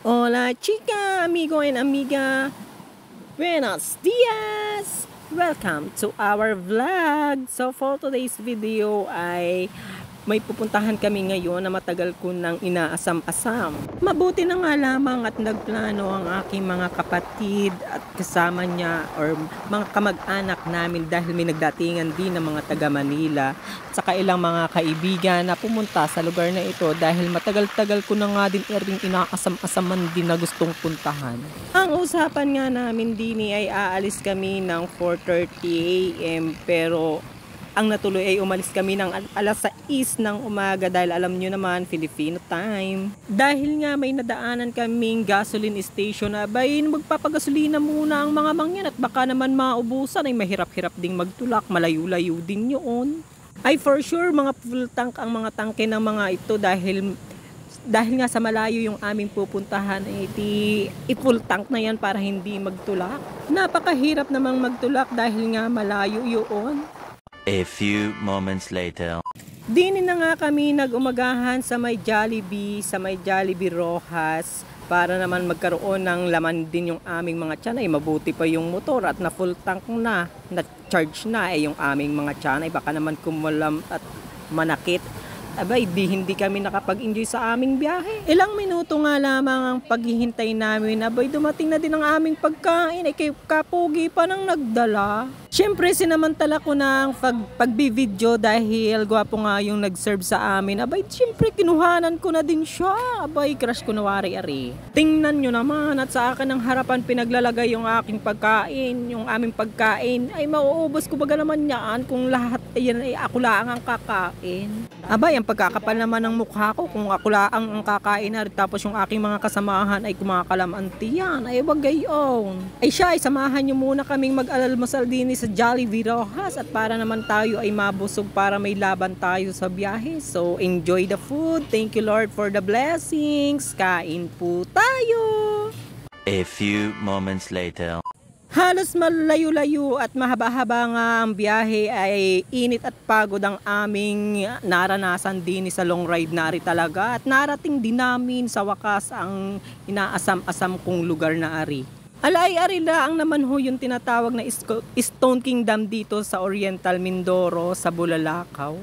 Hola chica, amigo and amiga. Buenos dias! Welcome to our vlog. So for today's video ay may pupuntahan kami ngayon na matagal ko nang inaasam-asam. Mabuti na nga lamang at nagplano ang aking mga kapatid at kasama niya or mga kamag-anak namin dahil may nagdatingan din ng mga taga Manila at saka ilang mga kaibigan na pumunta sa lugar na ito dahil matagal-tagal ko na nga din inaasam-asaman din na gustong puntahan. Ang usapan nga namin din ay aalis kami ng 4:30 AM pero ang natuloy ay umalis kami ng alas 6 ng umaga dahil alam nyo naman Filipino time. Dahil nga may nadaanan kaming gasoline station na magpapagasolina muna ang mga mangyan at baka naman maubusan ay mahirap-hirap ding magtulak, malayo-layo din yun. Ay for sure mga full tank ang mga tangke ng mga ito dahil nga sa malayo yung aming pupuntahan i-full tank na yan para hindi magtulak. Napakahirap namang magtulak dahil nga malayo yun. A few moments later. Dini na nga kami nag-umagahan sa may Jollibee Rojas para naman magkaroon ng laman din yung aming mga tiyan ay mabuti pa yung motor at na full tank na charge na yung aming mga tiyan ay baka naman kumulam at manakit. Abay, hindi kami nakapag-enjoy sa aming biyahe. Ilang minuto nga lamang ang paghihintay namin. Abay, dumating na din ang aming pagkain. Ay kapugi pa nang nagdala. Siyempre, sinamantala ko ng pagbi-video dahil gwapo nga yung nag-serve sa amin. Abay, siyempre, kinuhanan ko na din siya. Abay, crush ko na wari-ari. Tingnan nyo naman at sa akin ng harapan pinaglalagay yung aking pagkain. Yung aming pagkain. Ay, mauubos ko baga naman yan kung lahat ayan ay ako lang ang kakain. Abay, ang pagkakapal naman ng mukha ko kung ako lang ang kakain na tapos yung aking mga kasamahan ay kumakalamante yan. Ay, wag gayon. Ay siya, ay samahan nyo muna kaming mag-almusal din sa Jollibee Rojas at para naman tayo ay mabusog para may laban tayo sa biyahe. So, enjoy the food. Thank you Lord for the blessings. Kain po tayo. A few moments later. Halos malayo-layo at mahaba-haba nga ang biyahe ay init at pagod ang aming naranasan din sa long ride na rin talaga at narating din namin sa wakas ang inaasam-asam kong lugar na ari. Alay-ari lang naman ho yung tinatawag na Stone Kingdom dito sa Oriental Mindoro sa Bulalakaw.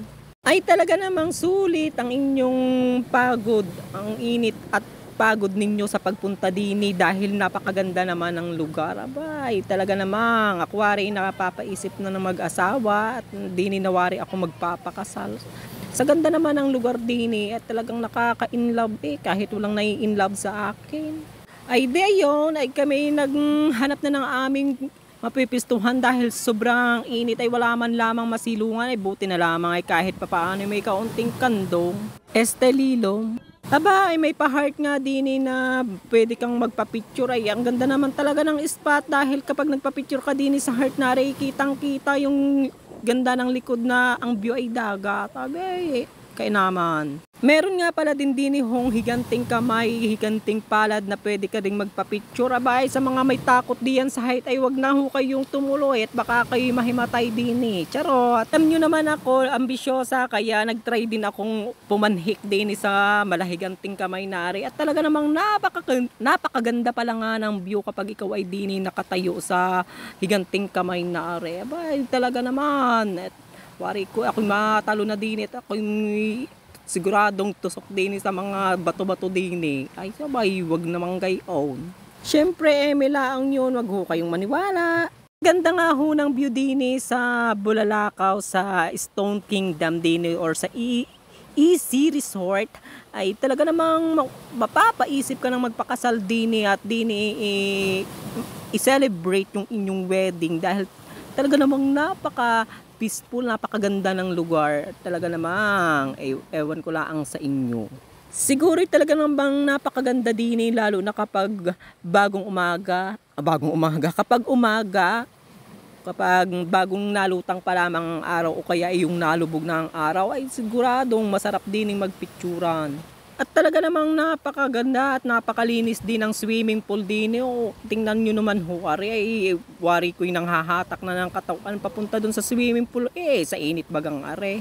Ay talaga namang sulit ang inyong pagod, ang init at pagod ninyo sa pagpunta dini dahil napakaganda naman ng lugar. Abay, talaga namang ako wari nakapapaisip na ng mag-asawa at dini nawari ako magpapakasal. Sa ganda naman ng lugar dini at talagang nakaka-inlove kahit walang nai-inlove sa akin. Ay di ayun, ay kami naghanap na ng aming mapipistuhan dahil sobrang init ay wala man lamang masilungan ay buti na lamang ay kahit papaano may kaunting kandong. Estelilom. Aba, ay may pa-heart nga din na pwede kang magpa-picture. Ay, ang ganda naman talaga ng spot dahil kapag nagpa-picture ka din sa heart na rin, kitang-kita yung ganda ng likod na ang view ay dagat. Abay, kaya naman. Meron nga pala din hong higanting kamay, higanting palad na pwede ka ding magpa-picture. Abay, sa mga may takot diyan sa height ay wag na ho kayong tumuloy at baka kayo mahimatay din Charot. Alam nyo naman ako, ambisyosa, kaya nagtry din akong pumanhik din sa malahiganting kamay nari. At talaga namang napakaganda pala nga ng view kapag ikaw ay din nakatayo sa higanting kamay nari. Abay, talaga naman. At wari ko, ako'y matalo na din at ako'y siguradong tusok din sa mga bato-bato din Ay sabay, wag namang gayon. Siyempre, lang yun, wag ho kayong maniwala. Ganda nga ho ng view din sa Bulalakaw, sa Stone Kingdom din or sa Easy Resort. Ay talaga namang mapapaisip ka ng magpakasal din at din i-celebrate yung inyong wedding dahil talaga namang peaceful, napakaganda ng lugar. Talaga namang, ewan ko lang sa inyo. Siguro talaga namang napakaganda din lalo na kapag kapag bagong nalutang pa lamang ang araw o kaya yung nalubog na ang araw, ay siguradong masarap din magpicturan. At talaga namang napakaganda at napakalinis din ang swimming pool din. Tingnan nyo naman ho, wari ko yung nanghahatak na ng katawan papunta dun sa swimming pool. Sa init bagang are.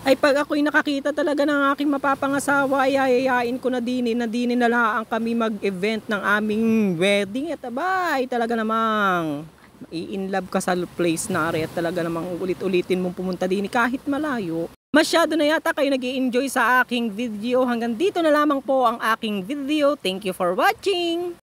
ay pag ako'y nakakita talaga ng aking mapapangasawa ay hayayain ko na dinin na lang kami mag-event ng aming wedding at abay talaga namang i-inlove ka sa place na at talaga namang ulit-ulitin mong pumunta din kahit malayo. Masyado na yata kayo nag-i-enjoy sa aking video. Hanggang dito na lamang po ang aking video. Thank you for watching!